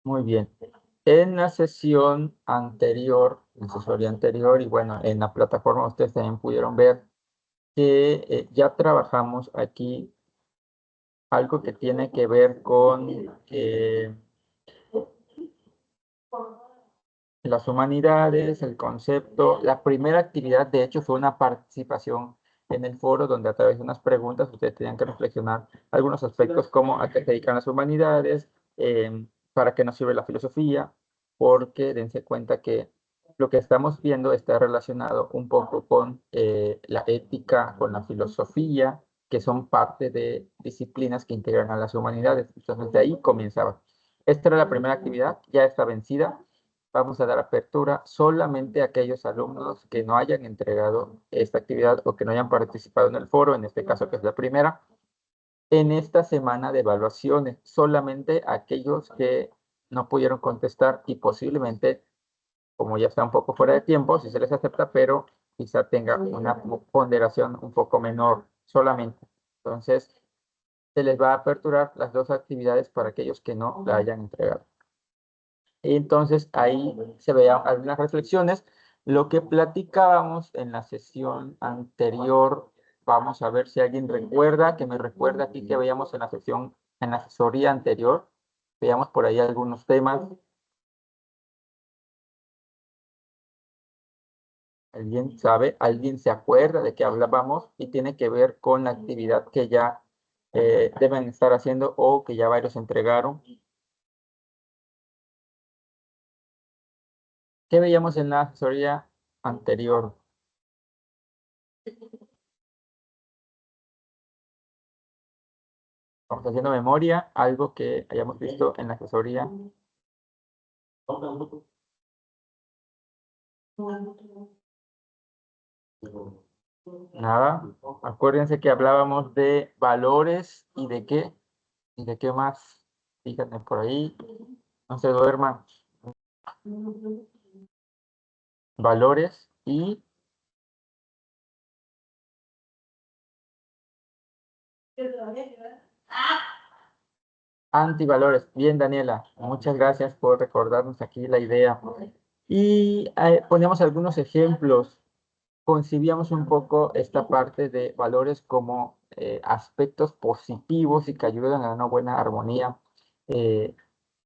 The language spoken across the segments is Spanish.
Muy bien. En la sesión anterior, en la asesoría anterior, y bueno, en la plataforma ustedes también pudieron ver que ya trabajamos aquí algo que tiene que ver con las humanidades, el concepto. La primera actividad, de hecho, fue una participación en el foro donde a través de unas preguntas ustedes tenían que reflexionar algunos aspectos como a qué se dedican las humanidades, para qué nos sirve la filosofía, porque dense cuenta que lo que estamos viendo está relacionado un poco con la ética, con la filosofía, que son parte de disciplinas que integran a las humanidades. Entonces, de ahí comenzaba. Esta era la primera actividad, ya está vencida. Vamos a dar apertura solamente a aquellos alumnos que no hayan entregado esta actividad o que no hayan participado en el foro, en este caso que es la primera, en esta semana de evaluaciones, solamente aquellos que no pudieron contestar y posiblemente, como ya está un poco fuera de tiempo, si se les acepta, pero quizá tenga una ponderación un poco menor solamente. Entonces, se les va a aperturar las dos actividades para aquellos que no la hayan entregado. Y entonces ahí se veían algunas reflexiones. Lo que platicábamos en la sesión anterior, vamos a ver si alguien recuerda, que me recuerda aquí que veíamos en la sesión, en la asesoría anterior, veíamos por ahí algunos temas. ¿Alguien sabe? ¿Alguien se acuerda de qué hablábamos? Y tiene que ver con la actividad que ya deben estar haciendo o que ya varios entregaron. ¿Qué veíamos en la asesoría anterior? Vamos haciendo memoria, algo que hayamos visto en la asesoría. Nada. Acuérdense que hablábamos de valores y de qué más. Fíjense por ahí. No se duerman. Valores y antivalores. Bien, Daniela. Muchas gracias por recordarnos aquí la idea. Y ponemos algunos ejemplos. Concibíamos un poco esta parte de valores como aspectos positivos y que ayudan a una buena armonía eh,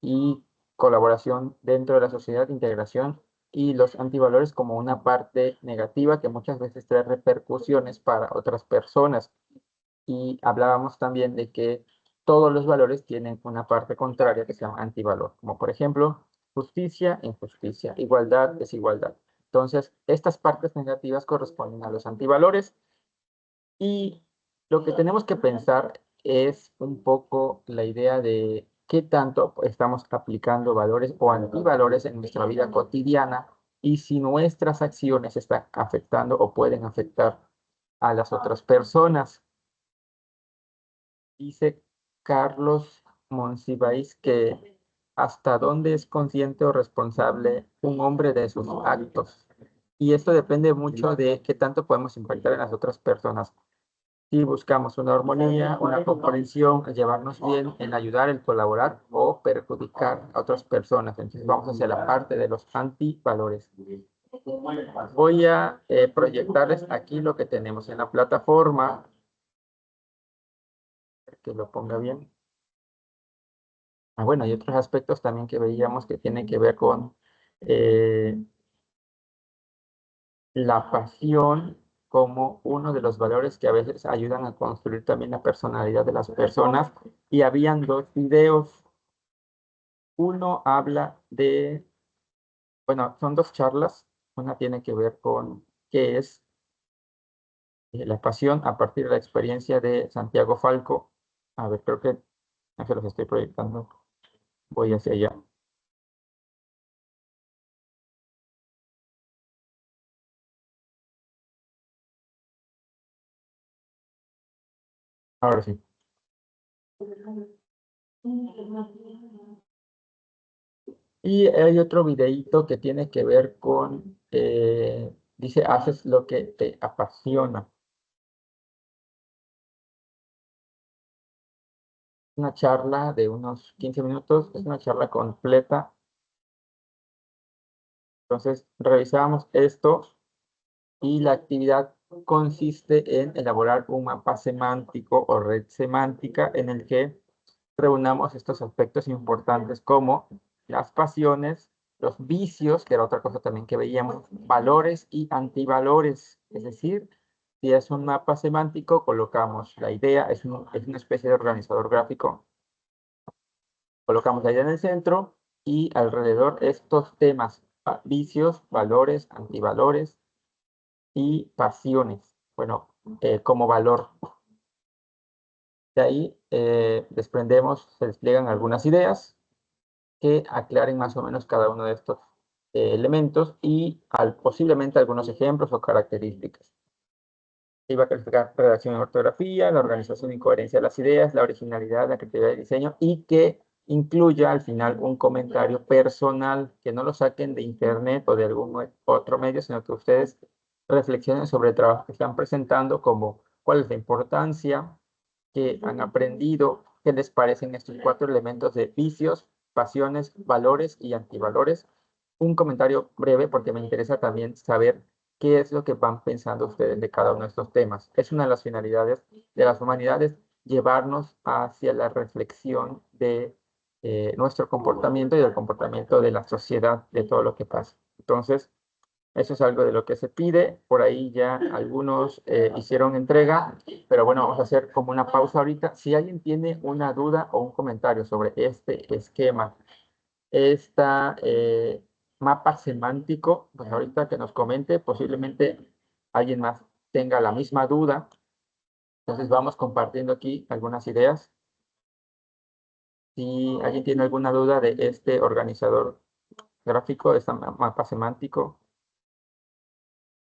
y colaboración dentro de la sociedad, integración, y los antivalores como una parte negativa que muchas veces trae repercusiones para otras personas. Y hablábamos también de que todos los valores tienen una parte contraria que se llama antivalor, como por ejemplo justicia, injusticia, igualdad, desigualdad. Entonces, estas partes negativas corresponden a los antivalores y lo que tenemos que pensar es un poco la idea de qué tanto estamos aplicando valores o antivalores en nuestra vida cotidiana y si nuestras acciones están afectando o pueden afectar a las otras personas. Dice Carlos Monsiváis que hasta dónde es consciente o responsable un hombre de sus actos. Y esto depende mucho de qué tanto podemos impactar en las otras personas. Si buscamos una armonía, una comprensión, el llevarnos bien, en ayudar, el colaborar o perjudicar a otras personas. Entonces vamos hacia la parte de los antivalores. Voy a proyectarles aquí lo que tenemos en la plataforma, que lo ponga bien. Ah, bueno, hay otros aspectos también que veíamos que tienen que ver con eh, la pasión como uno de los valores que a veces ayudan a construir también la personalidad de las personas. Y habían dos videos. Uno habla de, bueno, son dos charlas. Una tiene que ver con qué es la pasión a partir de la experiencia de Santiago Falco. A ver, creo que no se los estoy proyectando. Voy hacia allá. Ahora sí. Y hay otro videíto que tiene que ver con, dice, haces lo que te apasiona. una charla de unos 15 minutos, es una charla completa. Entonces, revisamos esto y la actividad consiste en elaborar un mapa semántico o red semántica en el que reunamos estos aspectos importantes como las pasiones, los vicios, que era otra cosa también que veíamos, valores y antivalores. Es decir, si es un mapa semántico, colocamos la idea, es una especie de organizador gráfico. Colocamos la idea en el centro y alrededor estos temas, vicios, valores, antivalores y pasiones. Bueno, como valor. De ahí desprendemos, se despliegan algunas ideas que aclaren más o menos cada uno de estos elementos y posiblemente algunos ejemplos o características. Iba a calificar redacción y ortografía, la organización y coherencia de las ideas, la originalidad, la creatividad de diseño y que incluya al final un comentario personal, que no lo saquen de internet o de algún otro medio, sino que ustedes reflexionen sobre el trabajo que están presentando, como cuál es la importancia que han aprendido, qué les parecen estos 4 elementos de vicios, pasiones, valores y antivalores. Un comentario breve porque me interesa también saber qué es lo que van pensando ustedes de cada uno de estos temas. Es una de las finalidades de las humanidades, llevarnos hacia la reflexión de nuestro comportamiento y del comportamiento de la sociedad, de todo lo que pasa. Entonces, eso es algo de lo que se pide. Por ahí ya algunos hicieron entrega, pero bueno, vamos a hacer como una pausa ahorita. Si alguien tiene una duda o un comentario sobre este esquema, este mapa semántico, pues ahorita que nos comente, posiblemente alguien más tenga la misma duda. Entonces vamos compartiendo aquí algunas ideas. Si alguien tiene alguna duda de este organizador gráfico, de este mapa semántico,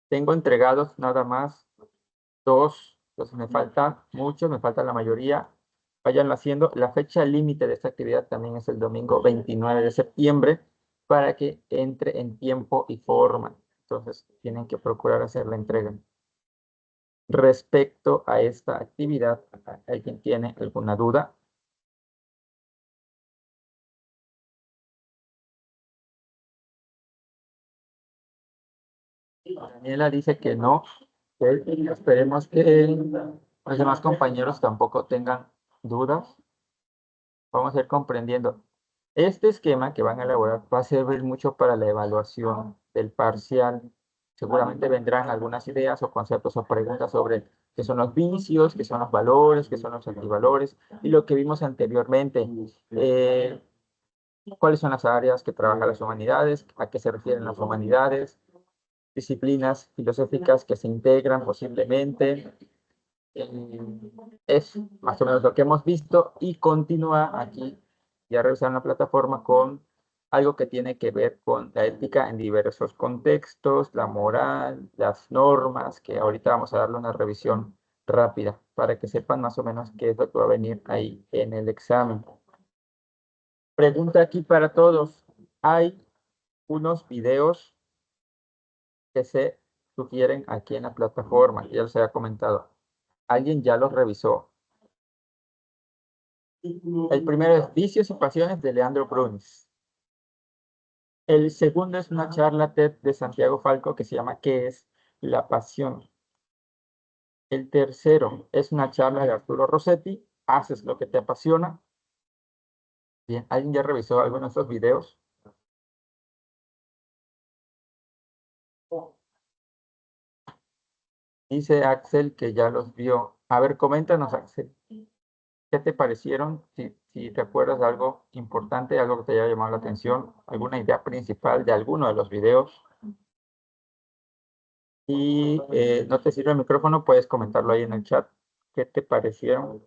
tengo entregados nada más 2, entonces me faltan muchos, me falta la mayoría. Vayan haciendo. La fecha límite de esta actividad también es el domingo 29 de septiembre para que entre en tiempo y forma. Entonces, tienen que procurar hacer la entrega. Respecto a esta actividad, ¿alguien tiene alguna duda? Daniela dice que no. Que esperemos que los demás compañeros tampoco tengan dudas. Vamos a ir comprendiendo. Este esquema que van a elaborar va a servir mucho para la evaluación del parcial. Seguramente vendrán algunas ideas o conceptos o preguntas sobre qué son los vicios, qué son los valores, qué son los antivalores y lo que vimos anteriormente. ¿Cuáles son las áreas que trabajan las humanidades? ¿A qué se refieren las humanidades? Disciplinas filosóficas que se integran posiblemente. Es más o menos lo que hemos visto y continúa aquí, ya revisaron la plataforma, con algo que tiene que ver con la ética en diversos contextos, la moral, las normas, que ahorita vamos a darle una revisión rápida para que sepan más o menos qué es lo que va a venir ahí en el examen. Pregunta aquí para todos. Hay unos videos que se sugieren aquí en la plataforma, ya les había comentado. ¿Alguien ya los revisó? El primero es Vicios y Pasiones de Leandro Bruns. El segundo es una charla TED de Santiago Falco que se llama ¿Qué es la pasión? El tercero es una charla de Arturo Rossetti, ¿Haces lo que te apasiona? Bien, ¿alguien ya revisó alguno de estos videos? Dice Axel que ya los vio. A ver, coméntanos, Axel, ¿qué te parecieron? Si te acuerdas de algo importante, algo que te haya llamado la atención, alguna idea principal de alguno de los videos. Y no te sirve el micrófono, puedes comentarlo ahí en el chat. ¿Qué te parecieron?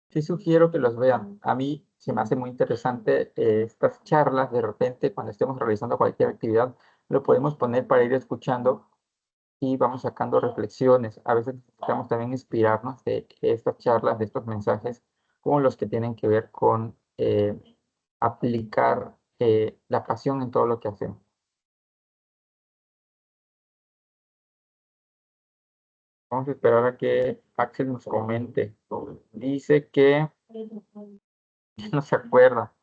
Sí sugiero que los vean. A mí se me hace muy interesante estas charlas. De repente, cuando estemos realizando cualquier actividad, lo podemos poner para ir escuchando y vamos sacando reflexiones. A veces necesitamos también inspirarnos de estas charlas, de estos mensajes, como los que tienen que ver con aplicar la pasión en todo lo que hacemos. Vamos a esperar a que Axel nos comente. Dice que no se acuerda,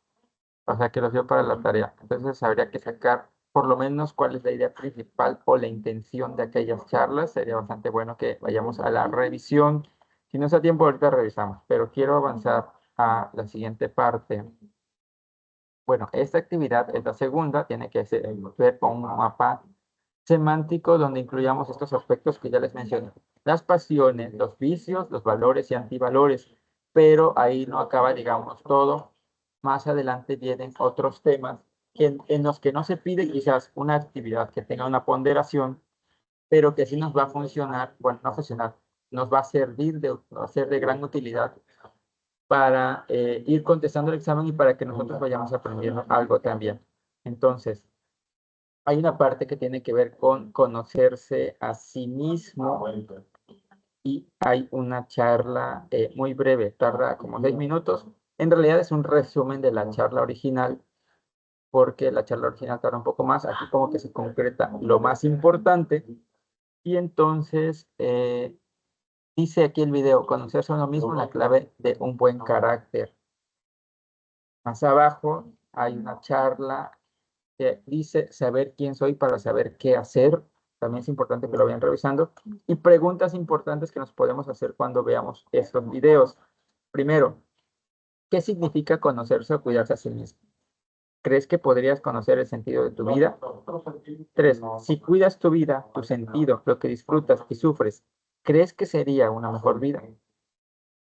o sea que lo dio para la tarea. Entonces habría que sacar por lo menos cuál es la idea principal o la intención de aquellas charlas. Sería bastante bueno que vayamos a la revisión. Si no está tiempo, ahorita revisamos, pero quiero avanzar a la siguiente parte. Bueno, esta actividad es la segunda, tiene que ver con un mapa semántico donde incluyamos estos aspectos que ya les mencioné. Las pasiones, los vicios, los valores y antivalores. Pero ahí no acaba, digamos, todo. Más adelante vienen otros temas en los que no se pide quizás una actividad que tenga una ponderación, pero que sí nos va a funcionar, bueno, no funcionar, nos va a servir va a ser de gran utilidad para ir contestando el examen y para que nosotros vayamos aprendiendo algo también. Entonces, hay una parte que tiene que ver con conocerse a sí mismo y hay una charla muy breve, tarda como 6 minutos. En realidad es un resumen de la charla original, porque la charla original tarda un poco más. Aquí como que se concreta lo más importante. Y entonces dice aquí el video, conocerse a uno mismo, la clave de un buen carácter. Más abajo hay una charla que dice saber quién soy para saber qué hacer. También es importante que lo vayan revisando. Y preguntas importantes que nos podemos hacer cuando veamos estos videos. Primero, ¿qué significa conocerse o cuidarse a sí mismo? ¿Crees que podrías conocer el sentido de tu vida? 3. Si cuidas tu vida, tu sentido, lo que disfrutas y sufres, ¿crees que sería una mejor vida?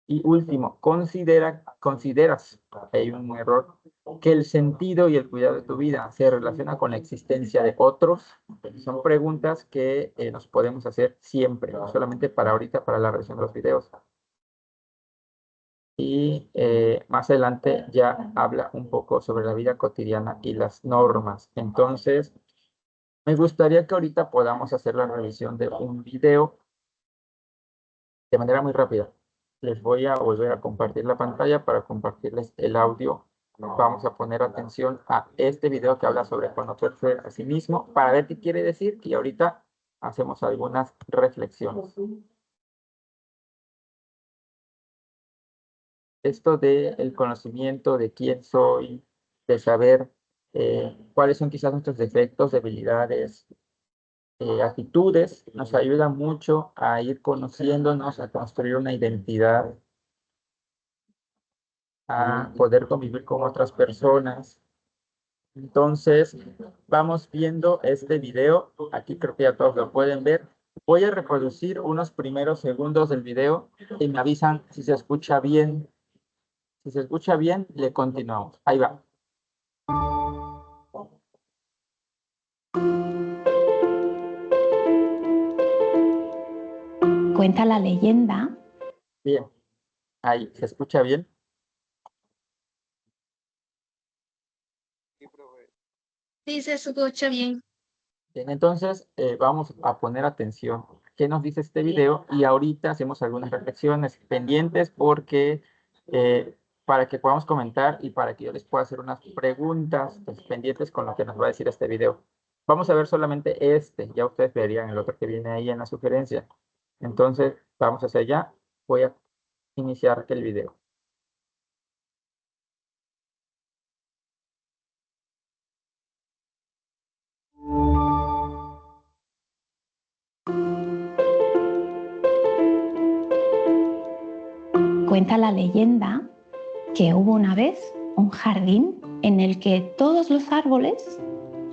Y último, consideras, hay un error, que el sentido y el cuidado de tu vida se relaciona con la existencia de otros. Son preguntas que nos podemos hacer siempre, no solamente para ahorita, para la revisión de los videos. Y más adelante ya habla un poco sobre la vida cotidiana y las normas. Entonces, me gustaría que ahorita podamos hacer la revisión de un video de manera muy rápida. Les voy a volver a compartir la pantalla para compartirles el audio. Vamos a poner atención a este video que habla sobre conocerse a sí mismo para ver qué quiere decir y ahorita hacemos algunas reflexiones. Esto del conocimiento de quién soy, de saber cuáles son quizás nuestros defectos, debilidades, actitudes, nos ayuda mucho a ir conociéndonos, a construir una identidad, a poder convivir con otras personas. Entonces, vamos viendo este video. Aquí creo que ya todos lo pueden ver. Voy a reproducir unos primeros segundos del video y me avisan si se escucha bien. Si se escucha bien, le continuamos. Ahí va. Cuenta la leyenda. Bien. Ahí, ¿se escucha bien? Sí, se escucha bien. Bien, entonces vamos a poner atención. ¿Qué nos dice este video? Y ahorita hacemos algunas reflexiones pendientes porque para que podamos comentar y para que yo les pueda hacer unas preguntas pues, pendientes con lo que nos va a decir este video. Vamos a ver solamente este, ya ustedes verían el otro que viene ahí en la sugerencia. Entonces, vamos hacia allá. Voy a iniciar el video. Cuenta la leyenda que hubo una vez un jardín en el que todos los árboles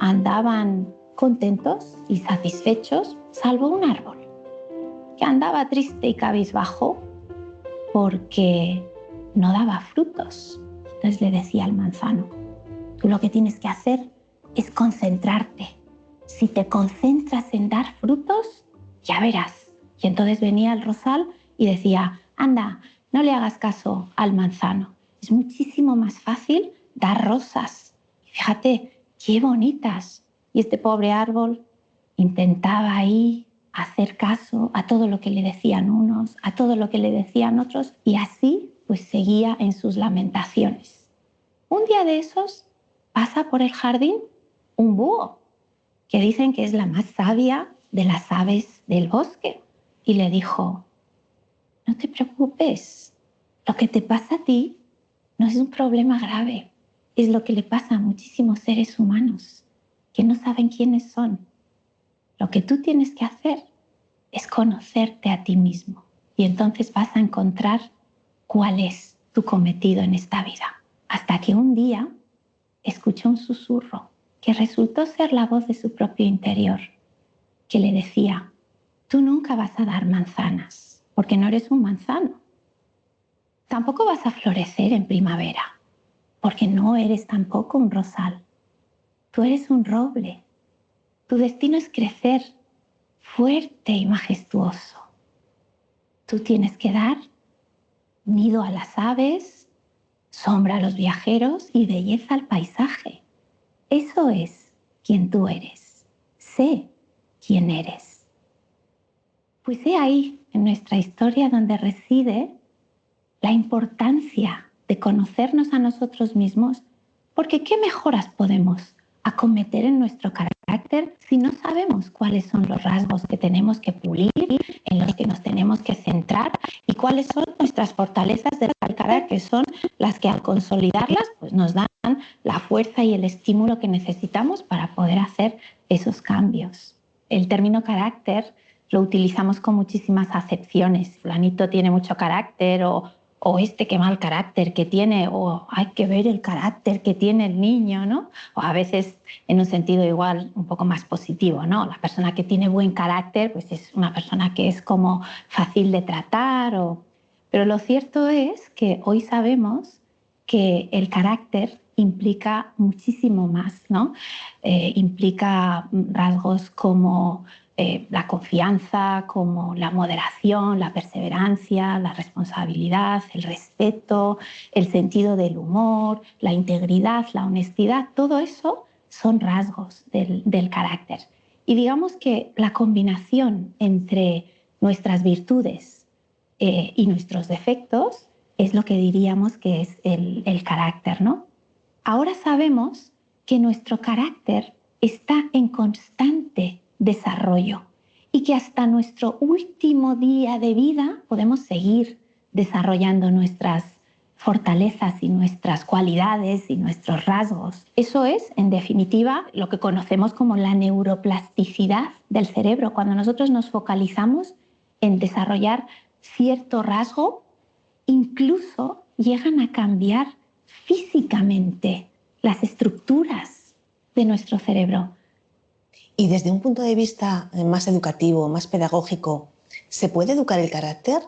andaban contentos y satisfechos, salvo un árbol que andaba triste y cabizbajo porque no daba frutos. Entonces le decía al manzano: tú lo que tienes que hacer es concentrarte. Si te concentras en dar frutos, ya verás. Y entonces venía el rosal y decía: anda, no le hagas caso al manzano. Es muchísimo más fácil dar rosas. Fíjate, qué bonitas. Y este pobre árbol intentaba ahí hacer caso a todo lo que le decían unos, a todo lo que le decían otros, y así pues seguía en sus lamentaciones. Un día de esos pasa por el jardín un búho, que dicen que es la más sabia de las aves del bosque, y le dijo: no te preocupes, lo que te pasa a ti no es un problema grave, es lo que le pasa a muchísimos seres humanos que no saben quiénes son. Lo que tú tienes que hacer es conocerte a ti mismo y entonces vas a encontrar cuál es tu cometido en esta vida. Hasta que un día escuchó un susurro que resultó ser la voz de su propio interior, que le decía: tú nunca vas a dar manzanas, porque no eres un manzano. Tampoco vas a florecer en primavera, porque no eres tampoco un rosal. Tú eres un roble. Tu destino es crecer fuerte y majestuoso. Tú tienes que dar nido a las aves, sombra a los viajeros y belleza al paisaje. Eso es quien tú eres. Sé quién eres. Pues he ahí en nuestra historia donde reside la importancia de conocernos a nosotros mismos, porque ¿qué mejoras podemos acometer en nuestro carácter si no sabemos cuáles son los rasgos que tenemos que pulir, en los que nos tenemos que centrar y cuáles son nuestras fortalezas del carácter, que son las que al consolidarlas pues nos dan la fuerza y el estímulo que necesitamos para poder hacer esos cambios? El término carácter lo utilizamos con muchísimas acepciones. Fulanito tiene mucho carácter, o este qué mal carácter que tiene, o hay que ver el carácter que tiene el niño, ¿no? O a veces en un sentido igual un poco más positivo, ¿no? La persona que tiene buen carácter pues es una persona que es como fácil de tratar. Pero lo cierto es que hoy sabemos que el carácter implica muchísimo más, ¿no? Implica rasgos como la confianza, como la moderación, la perseverancia, la responsabilidad, el respeto, el sentido del humor, la integridad, la honestidad. Todo eso son rasgos del carácter. Y digamos que la combinación entre nuestras virtudes y nuestros defectos es lo que diríamos que es el carácter, ¿no? Ahora sabemos que nuestro carácter está en constante desarrollo y que hasta nuestro último día de vida podemos seguir desarrollando nuestras fortalezas y nuestras cualidades y nuestros rasgos. Eso es, en definitiva, lo que conocemos como la neuroplasticidad del cerebro. Cuando nosotros nos focalizamos en desarrollar cierto rasgo, incluso llegan a cambiar físicamente las estructuras de nuestro cerebro. Y desde un punto de vista más educativo, más pedagógico, ¿se puede educar el carácter?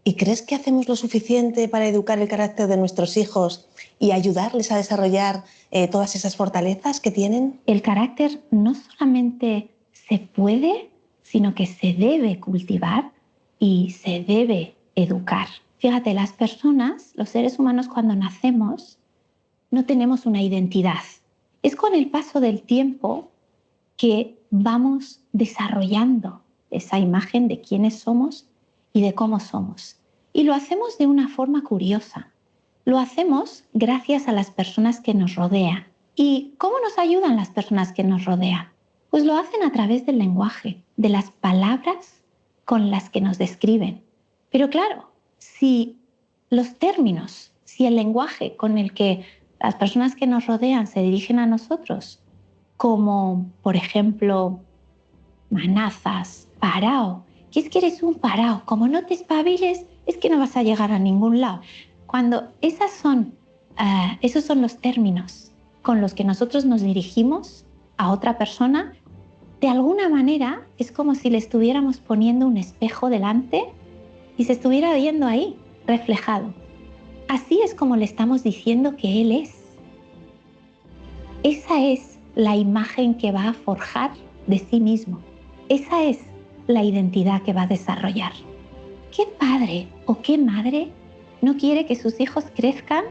¿Y crees que hacemos lo suficiente para educar el carácter de nuestros hijos y ayudarles a desarrollar todas esas fortalezas que tienen? El carácter no solamente se puede, sino que se debe cultivar y se debe educar. Fíjate, las personas, los seres humanos, cuando nacemos, no tenemos una identidad. Es con el paso del tiempo que vamos desarrollando esa imagen de quiénes somos y de cómo somos. Y lo hacemos de una forma curiosa. Lo hacemos gracias a las personas que nos rodean. ¿Y cómo nos ayudan las personas que nos rodean? Pues lo hacen a través del lenguaje, de las palabras con las que nos describen. Pero claro, si los términos, si el lenguaje con el que las personas que nos rodean se dirigen a nosotros, como por ejemplo manazas, parao, que es que eres un parao, como no te espabiles es que no vas a llegar a ningún lado. Cuando esos son los términos con los que nosotros nos dirigimos a otra persona, de alguna manera es como si le estuviéramos poniendo un espejo delante y se estuviera viendo ahí, reflejado. Así es como le estamos diciendo que él es. Esa es la imagen que va a forjar de sí mismo. Esa es la identidad que va a desarrollar. ¿Qué padre o qué madre no quiere que sus hijos crezcan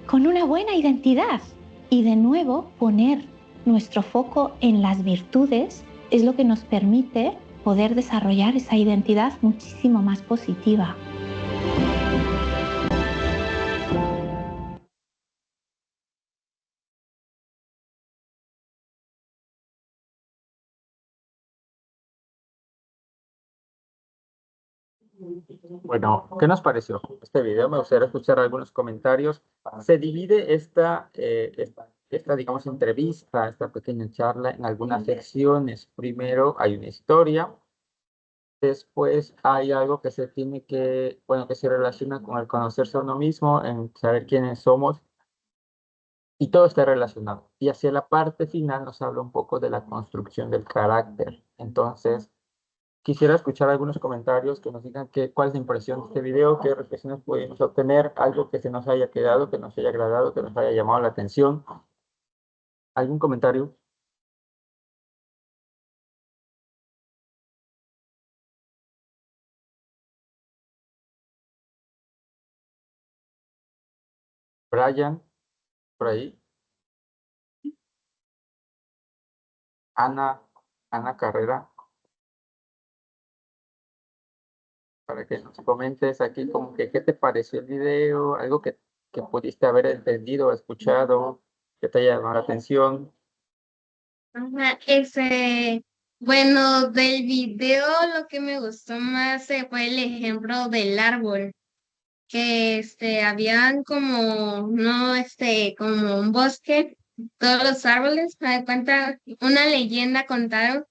con una buena identidad? Y de nuevo, poner nuestro foco en las virtudes es lo que nos permite poder desarrollar esa identidad muchísimo más positiva. Bueno, ¿qué nos pareció este video? Me gustaría escuchar algunos comentarios. Se divide esta, digamos, entrevista, esta pequeña charla en algunas secciones. Primero hay una historia, después hay algo que se tiene que, bueno, que se relaciona con el conocerse a uno mismo, en saber quiénes somos, y todo está relacionado. Y hacia la parte final nos habla un poco de la construcción del carácter. Entonces, quisiera escuchar algunos comentarios que nos digan cuál es la impresión de este video, qué reflexiones pudimos obtener, algo que se nos haya quedado, que nos haya agradado, que nos haya llamado la atención. ¿Algún comentario? Brian, por ahí. Ana, Ana Carrera, para que nos comentes aquí como que qué te pareció el video, algo que pudiste haber entendido o escuchado, que te haya llamado la atención. Ajá, bueno, del video lo que me gustó más fue el ejemplo del árbol, que habían como, no, como un bosque, todos los árboles, me da cuenta, una leyenda contaron,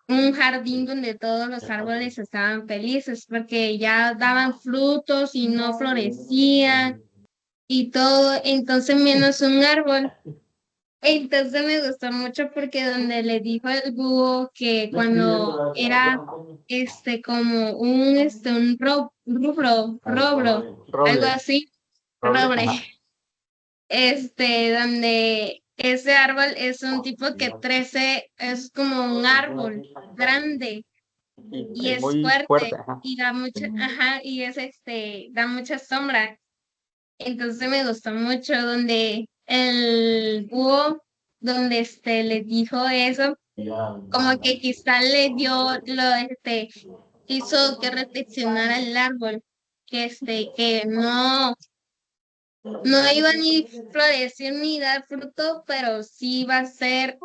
un jardín donde todos los árboles estaban felices porque ya daban frutos y no florecían y todo, entonces menos un árbol. Entonces me gustó mucho porque donde le dijo el búho que cuando era como un algo Roble, así, roble, roble, ajá. donde ese árbol es un tipo que crece, es como un árbol grande y Y es muy fuerte, fuerte ajá. y da mucha, ajá, y es da mucha sombra. Entonces me gustó mucho donde el búho, donde le dijo eso, como que quizá le dio hizo que reflexionara el árbol, que que no iba ni florecer ni dar fruto, pero sí iba a ser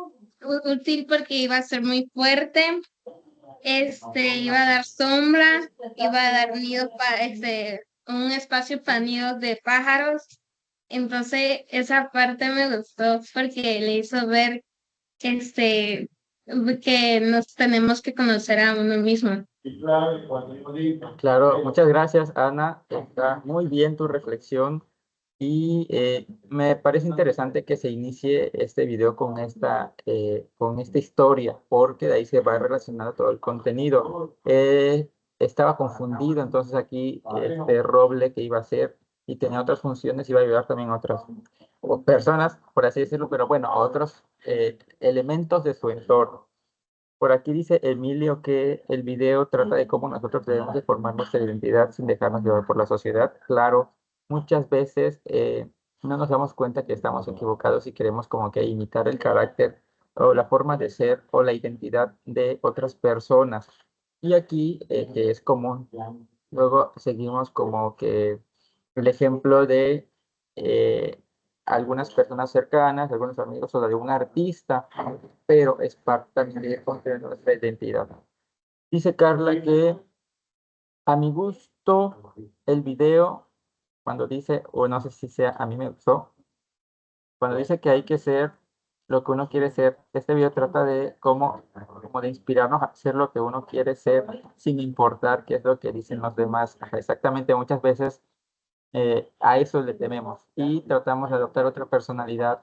útil porque iba a ser muy fuerte, iba a dar sombra, iba a dar nidos para un espacio para nidos de pájaros. Entonces, esa parte me gustó porque le hizo ver este, que nos tenemos que conocer a uno mismo. Claro, muchas gracias, Ana. Está muy bien tu reflexión y me parece interesante que se inicie este video con esta historia, porque de ahí se va relacionado todo el contenido. Estaba confundido, entonces aquí este roble que iba a hacer y tenía otras funciones, iba a ayudar también a otras o personas, por así decirlo, pero bueno, a otros elementos de su entorno. Por aquí dice Emilio que el video trata de cómo nosotros debemos de formar nuestra identidad sin dejarnos llevar por la sociedad. Claro, muchas veces no nos damos cuenta que estamos equivocados y queremos como que imitar el carácter o la forma de ser o la identidad de otras personas. Y aquí, que es común, luego seguimos como que el ejemplo de eh, algunas personas cercanas, algunos amigos o de algún artista, pero es parte también de construir nuestra identidad. Dice Carla que a mi gusto el video, cuando dice, o no sé si sea, a mí me gustó, cuando dice que hay que ser lo que uno quiere ser, este video trata de como de inspirarnos a ser lo que uno quiere ser sin importar qué es lo que dicen los demás. Ajá, exactamente, muchas veces a eso le tememos y tratamos de adoptar otra personalidad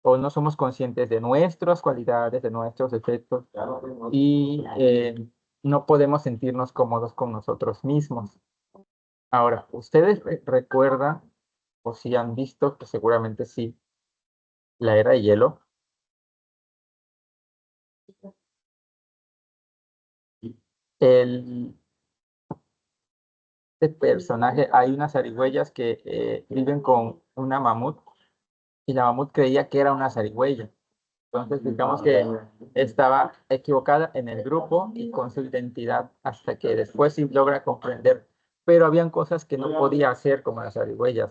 o no somos conscientes de nuestras cualidades, de nuestros defectos y no podemos sentirnos cómodos con nosotros mismos. Ahora, ¿ustedes recuerdan o si han visto, que seguramente sí, la era de hielo? El, este personaje, hay unas zarigüeyas que viven con una mamut y la mamut creía que era una zarigüeya. Entonces, digamos que estaba equivocada en el grupo y con su identidad hasta que después sí logra comprender. Pero habían cosas que no podía hacer como las zarigüeyas.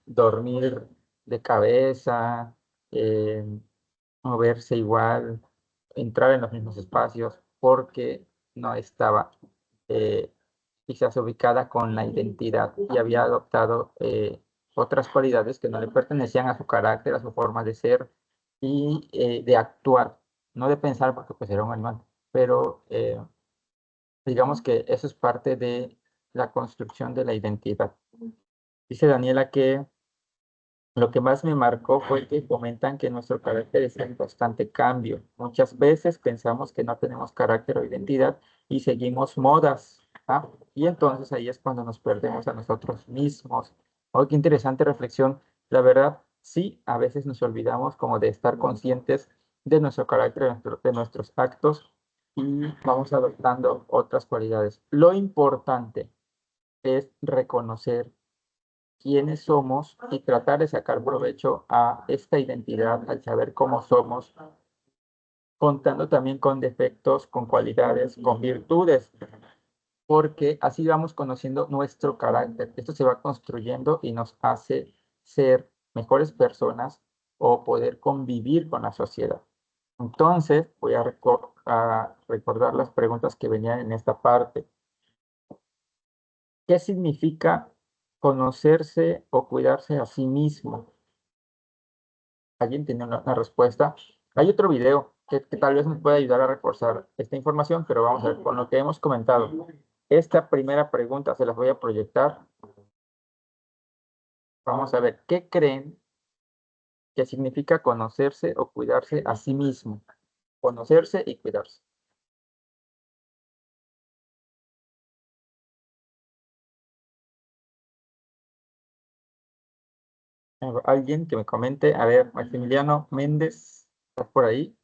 Dormir de cabeza, eh, moverse igual, entrar en los mismos espacios, porque no estaba quizás ubicada con la identidad y había adoptado otras cualidades que no le pertenecían a su carácter, a su forma de ser y de actuar, no de pensar porque pues era un animal, pero digamos que eso es parte de la construcción de la identidad. Dice Daniela que lo que más me marcó fue que comentan que nuestro carácter está en constante cambio. Muchas veces pensamos que no tenemos carácter o identidad y seguimos modas, ¿ah? Y entonces ahí es cuando nos perdemos a nosotros mismos. Oh, qué interesante reflexión. La verdad, sí, a veces nos olvidamos como de estar conscientes de nuestro carácter, de nuestros actos y vamos adoptando otras cualidades. Lo importante es reconocer quiénes somos y tratar de sacar provecho a esta identidad al saber cómo somos, contando también con defectos, con cualidades, con virtudes, porque así vamos conociendo nuestro carácter. Esto se va construyendo y nos hace ser mejores personas o poder convivir con la sociedad. Entonces, voy a recordar las preguntas que venían en esta parte. ¿Qué significa conocerse o cuidarse a sí mismo? ¿Alguien tiene una respuesta? Hay otro video que tal vez nos pueda ayudar a reforzar esta información, pero vamos a ver con lo que hemos comentado. Esta primera pregunta se las voy a proyectar. Vamos a ver, ¿qué creen que significa conocerse o cuidarse a sí mismo? Conocerse y cuidarse. Alguien que me comente. A ver, Maximiliano Méndez, ¿estás por ahí?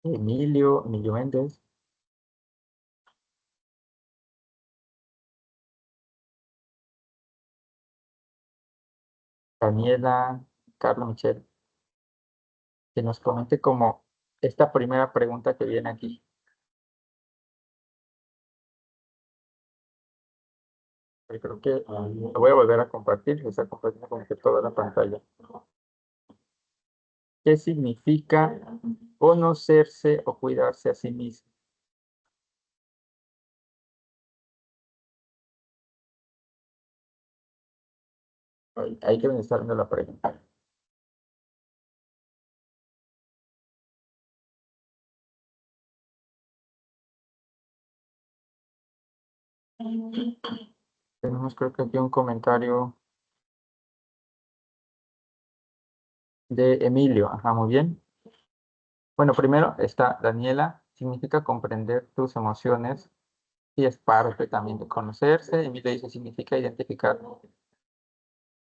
Emilio Méndez, Daniela, Carlos Michel, que nos comente como esta primera pregunta que viene aquí. Yo creo que lo voy a volver a compartir, se está compartiendo como que toda la pantalla. ¿Qué significa conocerse o cuidarse a sí mismo? Ahí deben estar viendo la pregunta. Tenemos creo que aquí un comentario de Emilio. Ajá, muy bien. Bueno, primero está Daniela, significa comprender tus emociones y es parte también de conocerse. Emilio dice, significa identificar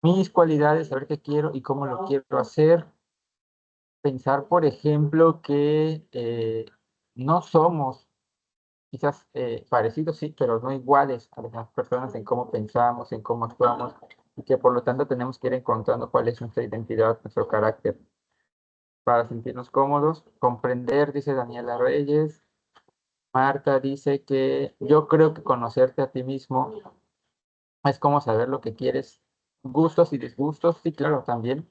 mis cualidades, saber qué quiero y cómo lo quiero hacer. Pensar, por ejemplo, que no somos quizás parecidos, sí, pero no iguales a las demás personas en cómo pensamos, en cómo actuamos, y que por lo tanto tenemos que ir encontrando cuál es nuestra identidad, nuestro carácter, para sentirnos cómodos. Comprender, dice Daniela Reyes. Marta dice que yo creo que conocerte a ti mismo es como saber lo que quieres, gustos y disgustos, sí, claro, también,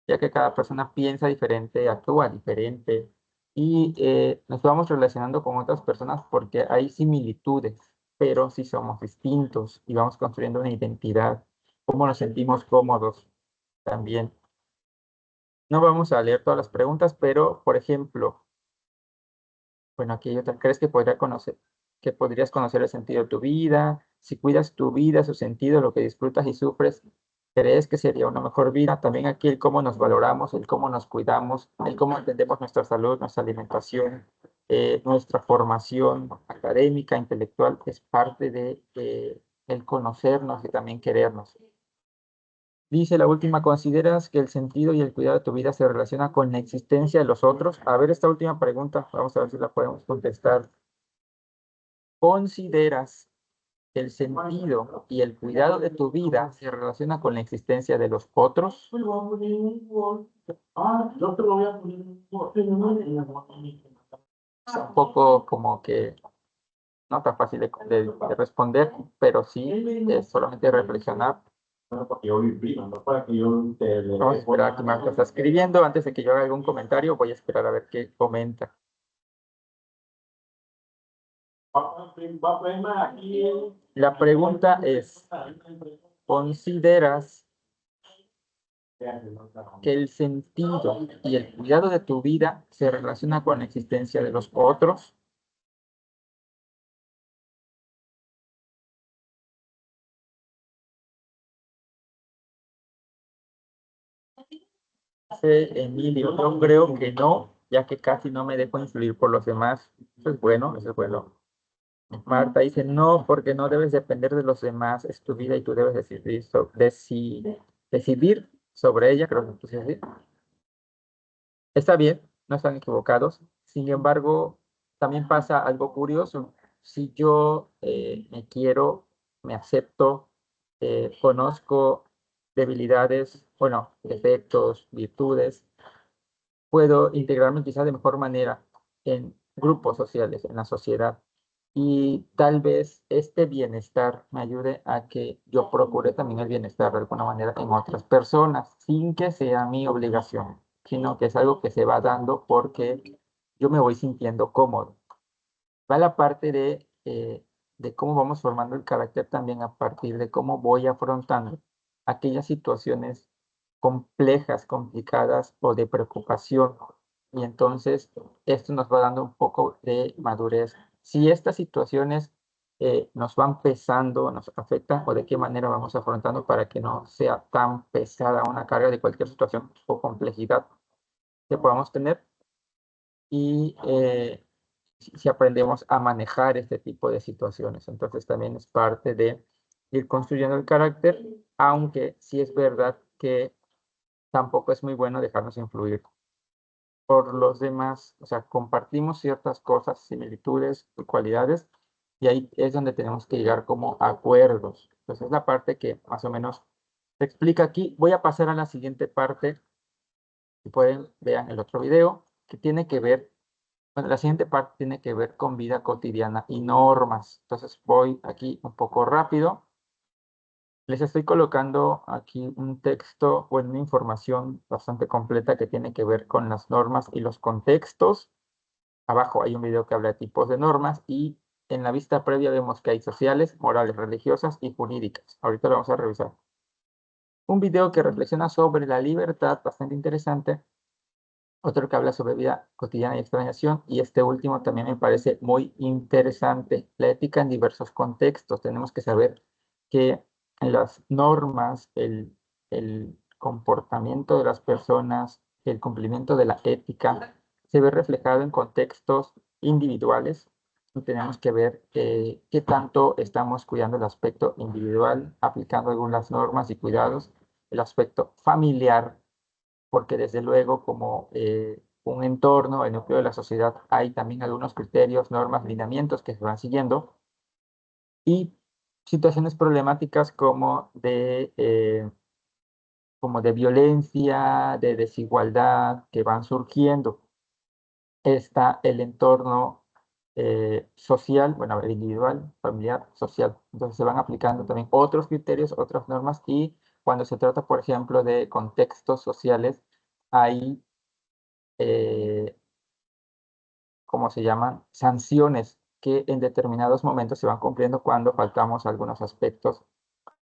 ya que cada persona piensa diferente, actúa diferente y nos vamos relacionando con otras personas porque hay similitudes, pero sí somos distintos y vamos construyendo una identidad, cómo nos sentimos cómodos también. No vamos a leer todas las preguntas, pero por ejemplo, bueno, aquí hay otra. ¿Crees que podrías conocer el sentido de tu vida? Si cuidas tu vida, su sentido, lo que disfrutas y sufres, ¿crees que sería una mejor vida? También aquí el cómo nos valoramos, el cómo nos cuidamos, el cómo entendemos nuestra salud, nuestra alimentación, nuestra formación académica, intelectual, es parte de el conocernos y también querernos. Dice la última, ¿consideras que el sentido y el cuidado de tu vida se relaciona con la existencia de los otros? A ver, esta última pregunta, vamos a ver si la podemos contestar. ¿Consideras que el sentido y el cuidado de tu vida se relaciona con la existencia de los otros? Es un poco como que no tan fácil de responder, pero sí es solamente reflexionar Bueno, porque yo imprimo, no para que yo te le Vamos a esperar a que Marta está escribiendo. Antes de que yo haga algún comentario, voy a esperar a ver qué comenta. La pregunta es, ¿consideras que el sentido y el cuidado de tu vida se relaciona con la existencia de los otros? Emilio, yo creo que no, ya que casi no me dejo influir por los demás. Eso es bueno, eso es bueno. Marta dice, no, porque no debes depender de los demás, es tu vida y tú debes decidir sobre ella, creo que quise decir. Está bien, no están equivocados. Sin embargo, también pasa algo curioso. Si yo me quiero, me acepto, conozco debilidades, bueno, defectos, virtudes, puedo integrarme quizás de mejor manera en grupos sociales, en la sociedad. Y tal vez este bienestar me ayude a que yo procure también el bienestar de alguna manera en otras personas, sin que sea mi obligación, sino que es algo que se va dando porque yo me voy sintiendo cómodo. Va la parte de cómo vamos formando el carácter también a partir de cómo voy afrontando aquellas situaciones complejas, complicadas o de preocupación. Y entonces esto nos va dando un poco de madurez. Si estas situaciones nos van pesando, nos afectan o de qué manera vamos afrontando para que no sea tan pesada una carga de cualquier situación o complejidad que podamos tener. Y si aprendemos a manejar este tipo de situaciones. Entonces también es parte de ir construyendo el carácter, aunque sí es verdad que tampoco es muy bueno dejarnos influir por los demás. O sea, compartimos ciertas cosas, similitudes y cualidades, y ahí es donde tenemos que llegar como a acuerdos. Entonces es la parte que más o menos se explica aquí. Voy a pasar a la siguiente parte. Si pueden, vean el otro video, que tiene que ver. Bueno, la siguiente parte tiene que ver con vida cotidiana y normas. Entonces voy aquí un poco rápido. Les estoy colocando aquí un texto o una información bastante completa que tiene que ver con las normas y los contextos. Abajo hay un video que habla de tipos de normas y en la vista previa vemos que hay sociales, morales, religiosas y jurídicas. Ahorita lo vamos a revisar. Un video que reflexiona sobre la libertad, bastante interesante. Otro que habla sobre vida cotidiana y extrañación. Y este último también me parece muy interesante. La ética en diversos contextos. Tenemos que saber que las normas, el comportamiento de las personas, el cumplimiento de la ética, se ve reflejado en contextos individuales. Y tenemos que ver qué tanto estamos cuidando el aspecto individual, aplicando algunas normas y cuidados, el aspecto familiar, porque desde luego como un entorno, el núcleo de la sociedad, hay también algunos criterios, normas, lineamientos que se van siguiendo y situaciones problemáticas como de violencia, de desigualdad que van surgiendo. Está el entorno social, bueno, el individual, familiar, social. Entonces se van aplicando también otros criterios, otras normas y cuando se trata, por ejemplo, de contextos sociales, hay ¿cómo se llaman? Sanciones que en determinados momentos se van cumpliendo cuando faltamos algunos aspectos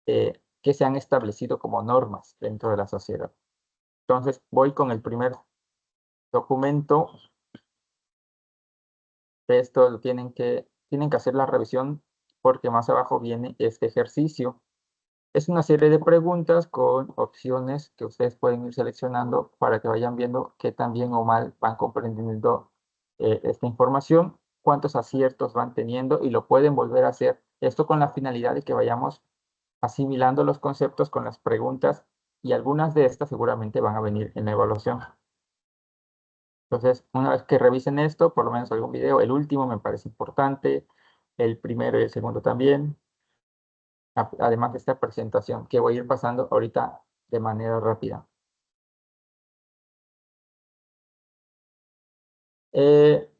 que se han establecido como normas dentro de la sociedad. Entonces, voy con el primer documento. De esto lo tienen que hacer la revisión porque más abajo viene este ejercicio. Es una serie de preguntas con opciones que ustedes pueden ir seleccionando para que vayan viendo qué tan bien o mal van comprendiendo esta información, cuántos aciertos van teniendo y lo pueden volver a hacer. Esto con la finalidad de que vayamos asimilando los conceptos con las preguntas y algunas de estas seguramente van a venir en la evaluación. Entonces, una vez que revisen esto, por lo menos algún video, el último me parece importante, el primero y el segundo también, además de esta presentación que voy a ir pasando ahorita de manera rápida.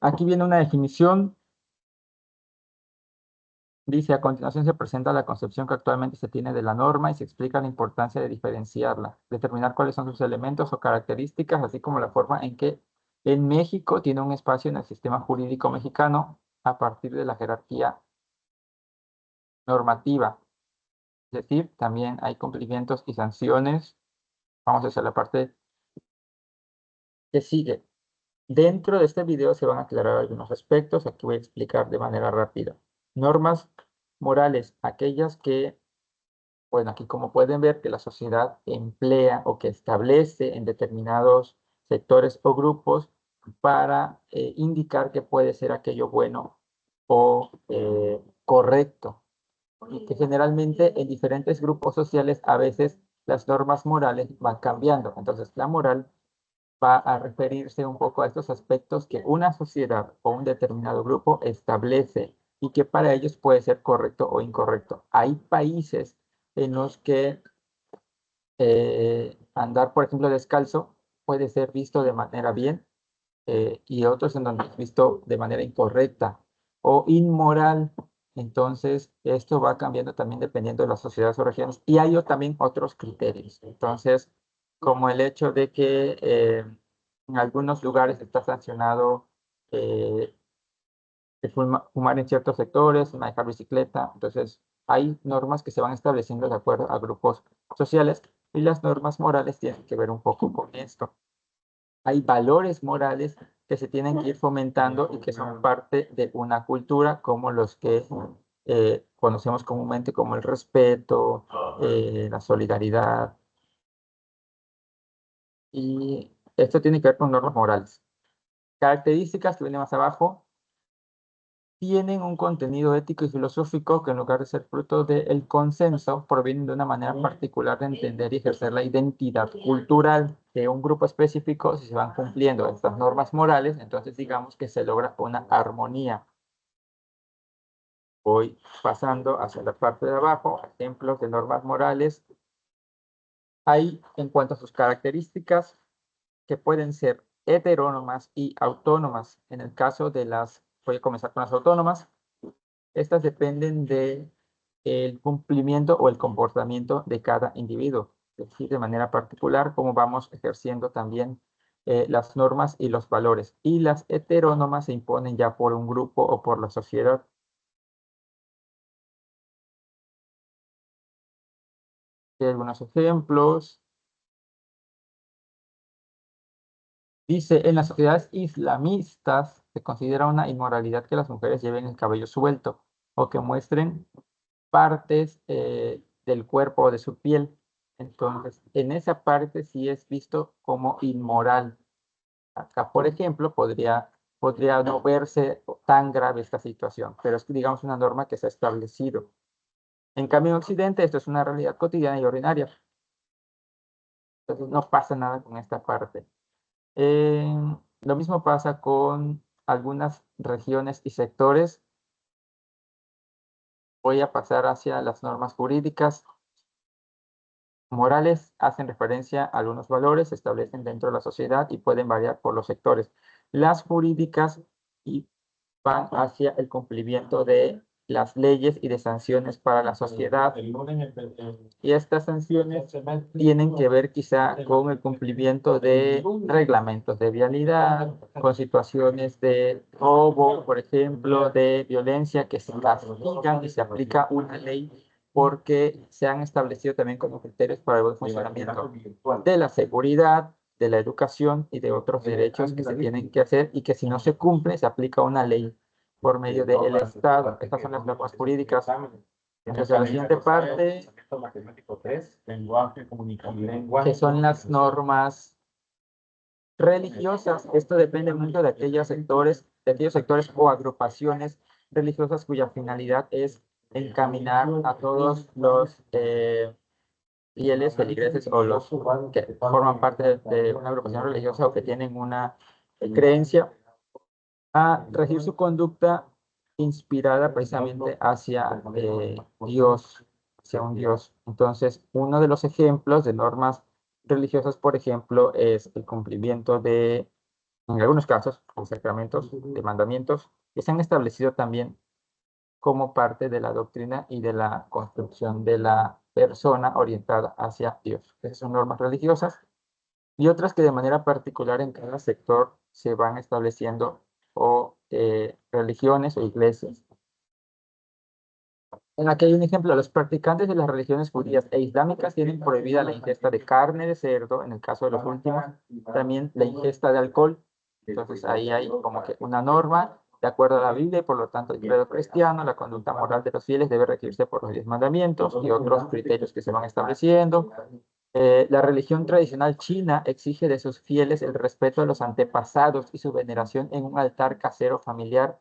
Aquí viene una definición Dice, a continuación se presenta la concepción que actualmente se tiene de la norma y se explica la importancia de diferenciarla, determinar cuáles son sus elementos o características, así como la forma en que en México tiene un espacio en el sistema jurídico mexicano a partir de la jerarquía normativa. Es decir, también hay cumplimientos y sanciones. Vamos a hacer la parte que sigue. Dentro de este video se van a aclarar algunos aspectos. Aquí voy a explicar de manera rápida. Normas morales, aquellas que, bueno, aquí como pueden ver, que la sociedad emplea o que establece en determinados sectores o grupos para indicar que puede ser aquello bueno o correcto. Y que generalmente en diferentes grupos sociales a veces las normas morales van cambiando. Entonces, la moral va a referirse un poco a estos aspectos que una sociedad o un determinado grupo establece y que para ellos puede ser correcto o incorrecto. Hay países en los que andar, por ejemplo, descalzo puede ser visto de manera bien y otros en donde es visto de manera incorrecta o inmoral. Entonces, esto va cambiando también dependiendo de las sociedades o regiones. Y hay también otros criterios. Entonces, como el hecho de que en algunos lugares está sancionado eh, el fumar en ciertos sectores, manejar bicicleta. Entonces, hay normas que se van estableciendo de acuerdo a grupos sociales y las normas morales tienen que ver un poco con esto. Hay valores morales que se tienen que ir fomentando y que son parte de una cultura, como los que conocemos comúnmente como el respeto, la solidaridad. Y esto tiene que ver con normas morales. Características que vienen más abajo tienen un contenido ético y filosófico que en lugar de ser fruto del consenso, provienen de una manera particular de entender y ejercer la identidad cultural de un grupo específico. Si se van cumpliendo estas normas morales, entonces digamos que se logra una armonía. Voy pasando hacia la parte de abajo, ejemplos de normas morales. Hay, en cuanto a sus características, que pueden ser heterónomas y autónomas. En el caso de las, voy a comenzar con las autónomas. Estas dependen de el cumplimiento o el comportamiento de cada individuo, es decir, de manera particular, cómo vamos ejerciendo también las normas y los valores. Y las heterónomas se imponen ya por un grupo o por la sociedad. Hay algunos ejemplos. Dice, en las sociedades islamistas se considera una inmoralidad que las mujeres lleven el cabello suelto o que muestren partes del cuerpo o de su piel. Entonces, en esa parte sí es visto como inmoral. Acá, por ejemplo, podría no verse tan grave esta situación, pero es, digamos, una norma que se ha establecido. En cambio, en Occidente, esto es una realidad cotidiana y ordinaria. Entonces, no pasa nada con esta parte. Lo mismo pasa con algunas regiones y sectores. Voy a pasar hacia las normas jurídicas. Morales hacen referencia a algunos valores, se establecen dentro de la sociedad y pueden variar por los sectores. Las jurídicas van hacia el cumplimiento de las leyes y de sanciones para la sociedad. Y estas sanciones tienen que ver quizá con el cumplimiento de reglamentos de vialidad, con situaciones de robo, por ejemplo, de violencia que se castigan y se aplica una ley porque se han establecido también como criterios para el buen funcionamiento de la seguridad, de la educación y de otros derechos que se tienen que hacer y que si no se cumple se aplica una ley por medio del Estado. Estas son las normas jurídicas. Entonces, la siguiente parte, que son las normas religiosas. Esto depende mucho de aquellos sectores o agrupaciones religiosas cuya finalidad es encaminar a todos los fieles, feligreses o los que forman parte de una agrupación religiosa o que tienen una creencia a regir su conducta inspirada precisamente hacia Dios, hacia un Dios. Entonces, uno de los ejemplos de normas religiosas, por ejemplo, es el cumplimiento de, en algunos casos, de sacramentos, de mandamientos, que se han establecido también como parte de la doctrina y de la construcción de la persona orientada hacia Dios. Esas son normas religiosas y otras que de manera particular en cada sector se van estableciendo o religiones o iglesias. Aquí hay un ejemplo, los practicantes de las religiones judías e islámicas tienen prohibida la ingesta de carne de cerdo, en el caso de los últimos, también la ingesta de alcohol. Entonces ahí hay como que una norma de acuerdo a la Biblia y por lo tanto el credo cristiano, la conducta moral de los fieles debe regirse por los 10 mandamientos y otros criterios que se van estableciendo. La religión tradicional china exige de sus fieles el respeto a los antepasados y su veneración en un altar casero familiar.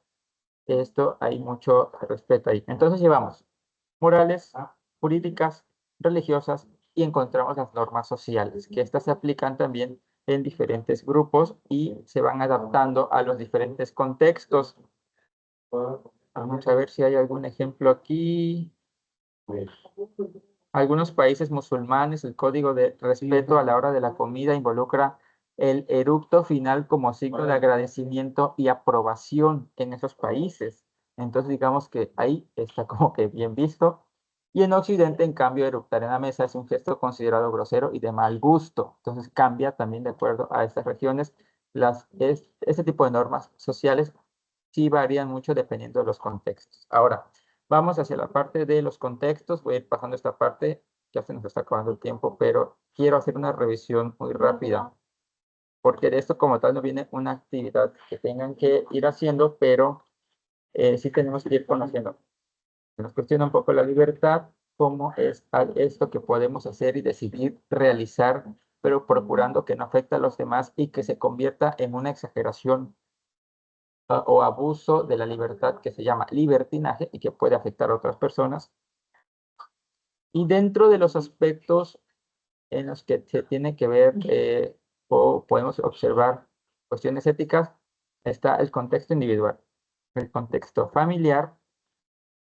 Esto hay mucho respeto ahí. Entonces llevamos morales, jurídicas, religiosas y encontramos las normas sociales, que estas se aplican también en diferentes grupos y se van adaptando a los diferentes contextos. Vamos a ver si hay algún ejemplo aquí. Algunos países musulmanes, el código de respeto a la hora de la comida involucra el eructo final como signo de agradecimiento y aprobación en esos países. Entonces, digamos que ahí está como que bien visto. Y en Occidente, en cambio, eructar en la mesa es un gesto considerado grosero y de mal gusto. Entonces, cambia también de acuerdo a estas regiones. Este tipo de normas sociales sí varían mucho dependiendo de los contextos. Ahora, vamos hacia la parte de los contextos. Voy a ir pasando esta parte, ya se nos está acabando el tiempo, pero quiero hacer una revisión muy rápida, porque de esto como tal no viene una actividad que tengan que ir haciendo, pero sí tenemos que ir conociendo. Nos cuestiona un poco la libertad, cómo es esto que podemos hacer y decidir realizar, pero procurando que no afecte a los demás y que se convierta en una exageración o abuso de la libertad que se llama libertinaje y que puede afectar a otras personas. Y dentro de los aspectos en los que se tiene que ver o podemos observar cuestiones éticas, está el contexto individual, el contexto familiar,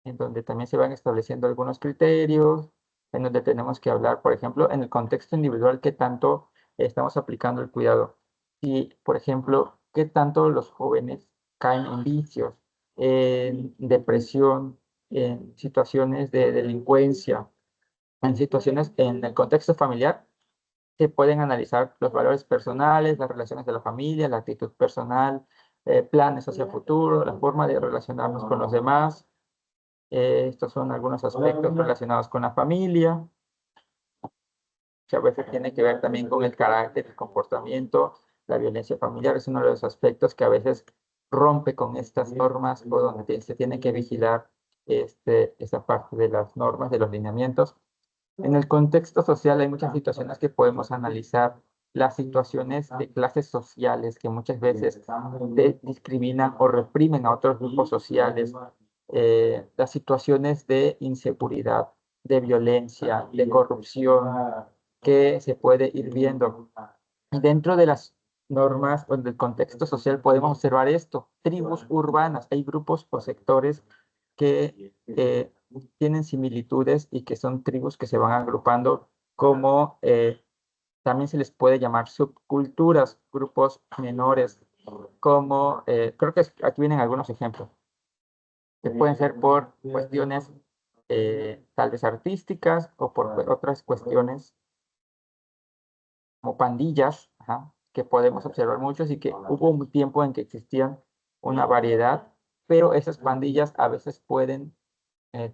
en donde también se van estableciendo algunos criterios, en donde tenemos que hablar, por ejemplo, en el contexto individual, qué tanto estamos aplicando el cuidado. Y, por ejemplo, qué tanto los jóvenes caen en vicios, en depresión, en situaciones de delincuencia, en situaciones en el contexto familiar. Se pueden analizar los valores personales, las relaciones de la familia, la actitud personal, planes hacia el futuro, la forma de relacionarnos con los demás. Estos son algunos aspectos relacionados con la familia, que a veces tiene que ver también con el carácter, el comportamiento. La violencia familiar es uno de los aspectos que a veces rompe con estas normas o donde se tiene que vigilar esa parte de las normas, de los lineamientos. En el contexto social hay muchas situaciones que podemos analizar, las situaciones de clases sociales que muchas veces discriminan o reprimen a otros grupos sociales, las situaciones de inseguridad, de violencia, de corrupción que se puede ir viendo. Dentro de las normas o del contexto social podemos observar esto, tribus urbanas, hay grupos o sectores que tienen similitudes y que son tribus que se van agrupando como también se les puede llamar subculturas, grupos menores, como creo que aquí vienen algunos ejemplos, que pueden ser por cuestiones tal vez artísticas o por otras cuestiones como pandillas, ajá, que podemos observar muchos y que hubo un tiempo en que existían una variedad, pero esas pandillas a veces pueden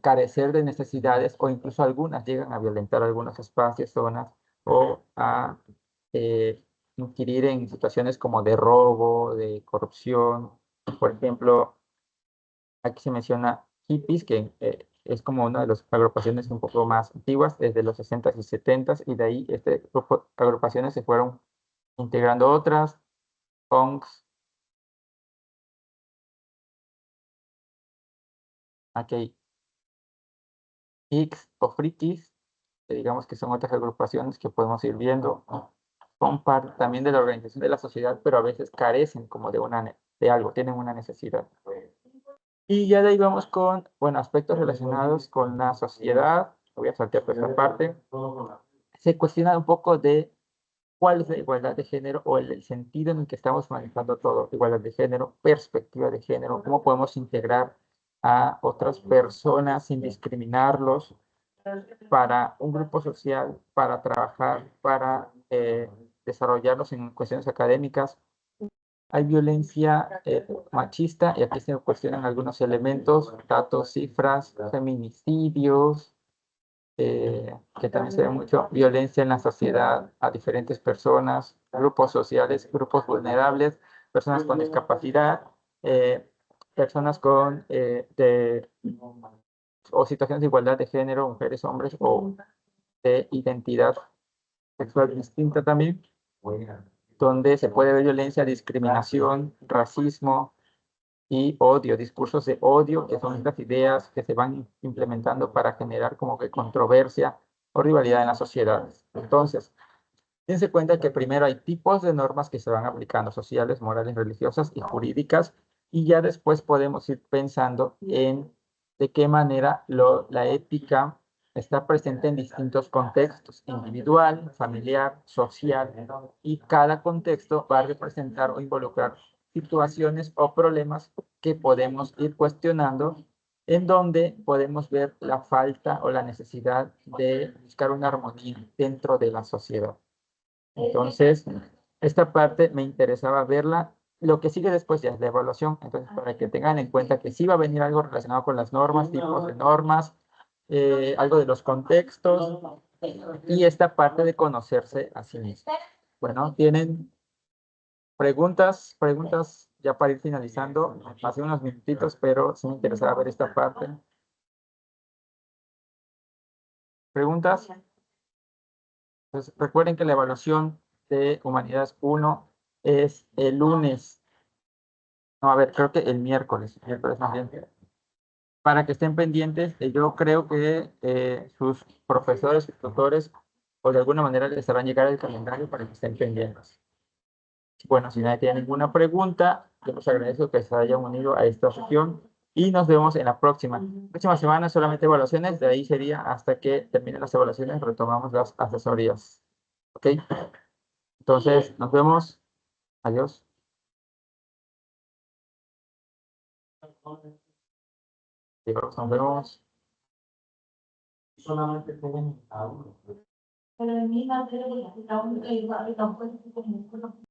carecer de necesidades o incluso algunas llegan a violentar algunos espacios, zonas o a inquirir en situaciones como de robo, de corrupción. Por ejemplo, aquí se menciona hippies, que es como una de las agrupaciones un poco más antiguas, desde los 60s y 70s, y de ahí este grupo de agrupaciones se fueron integrando otras, punks, aquí hay geeks o frikis, que digamos que son otras agrupaciones que podemos ir viendo, son parte también de la organización de la sociedad, pero a veces carecen como de algo, tienen una necesidad. Y ya de ahí vamos con, bueno, aspectos relacionados con la sociedad. Voy a saltear por esta parte. Se cuestiona un poco de cuál es la igualdad de género o el sentido en el que estamos manejando todo. Igualdad de género, perspectiva de género, cómo podemos integrar a otras personas sin discriminarlos, para un grupo social, para trabajar, para desarrollarlos en cuestiones académicas. Hay violencia machista y aquí se cuestionan algunos elementos, datos, cifras, feminicidios, que también se ve mucho violencia en la sociedad a diferentes personas, grupos sociales, grupos vulnerables, personas con discapacidad, personas con o situaciones de igualdad de género, mujeres, hombres, o de identidad sexual distinta también, donde se puede ver violencia, discriminación, racismo y odio, discursos de odio, que son estas ideas que se van implementando para generar como que controversia o rivalidad en las sociedades. Entonces, dense cuenta que primero hay tipos de normas que se van aplicando, sociales, morales, religiosas y jurídicas, y ya después podemos ir pensando en de qué manera la ética está presente en distintos contextos, individual, familiar, social, y cada contexto va a representar o involucrar situaciones o problemas que podemos ir cuestionando, en donde podemos ver la falta o la necesidad de buscar una armonía dentro de la sociedad. Entonces, esta parte me interesaba verla. Lo que sigue después ya es la evaluación. Entonces, para que tengan en cuenta que sí va a venir algo relacionado con las normas, tipos de normas, algo de los contextos y esta parte de conocerse a sí mismo. Bueno, ¿tienen preguntas? Preguntas ya para ir finalizando. Hace unos minutitos, pero sí me interesaba ver esta parte. ¿Preguntas? Entonces, recuerden que la evaluación de Humanidades 1 es el lunes. No, a ver, creo que el miércoles más bien. Para que estén pendientes, yo creo que sus profesores, sus tutores, o de alguna manera les harán llegar el calendario para que estén pendientes. Bueno, si nadie tiene ninguna pregunta, yo les agradezco que se hayan unido a esta sesión y nos vemos en la próxima. Próxima semana solamente evaluaciones, de ahí sería hasta que terminen las evaluaciones, retomamos las asesorías. ¿Ok? Entonces, nos vemos. Adiós. Adiós, nos vemos. Solamente tienen a uno. Pero en mi madre,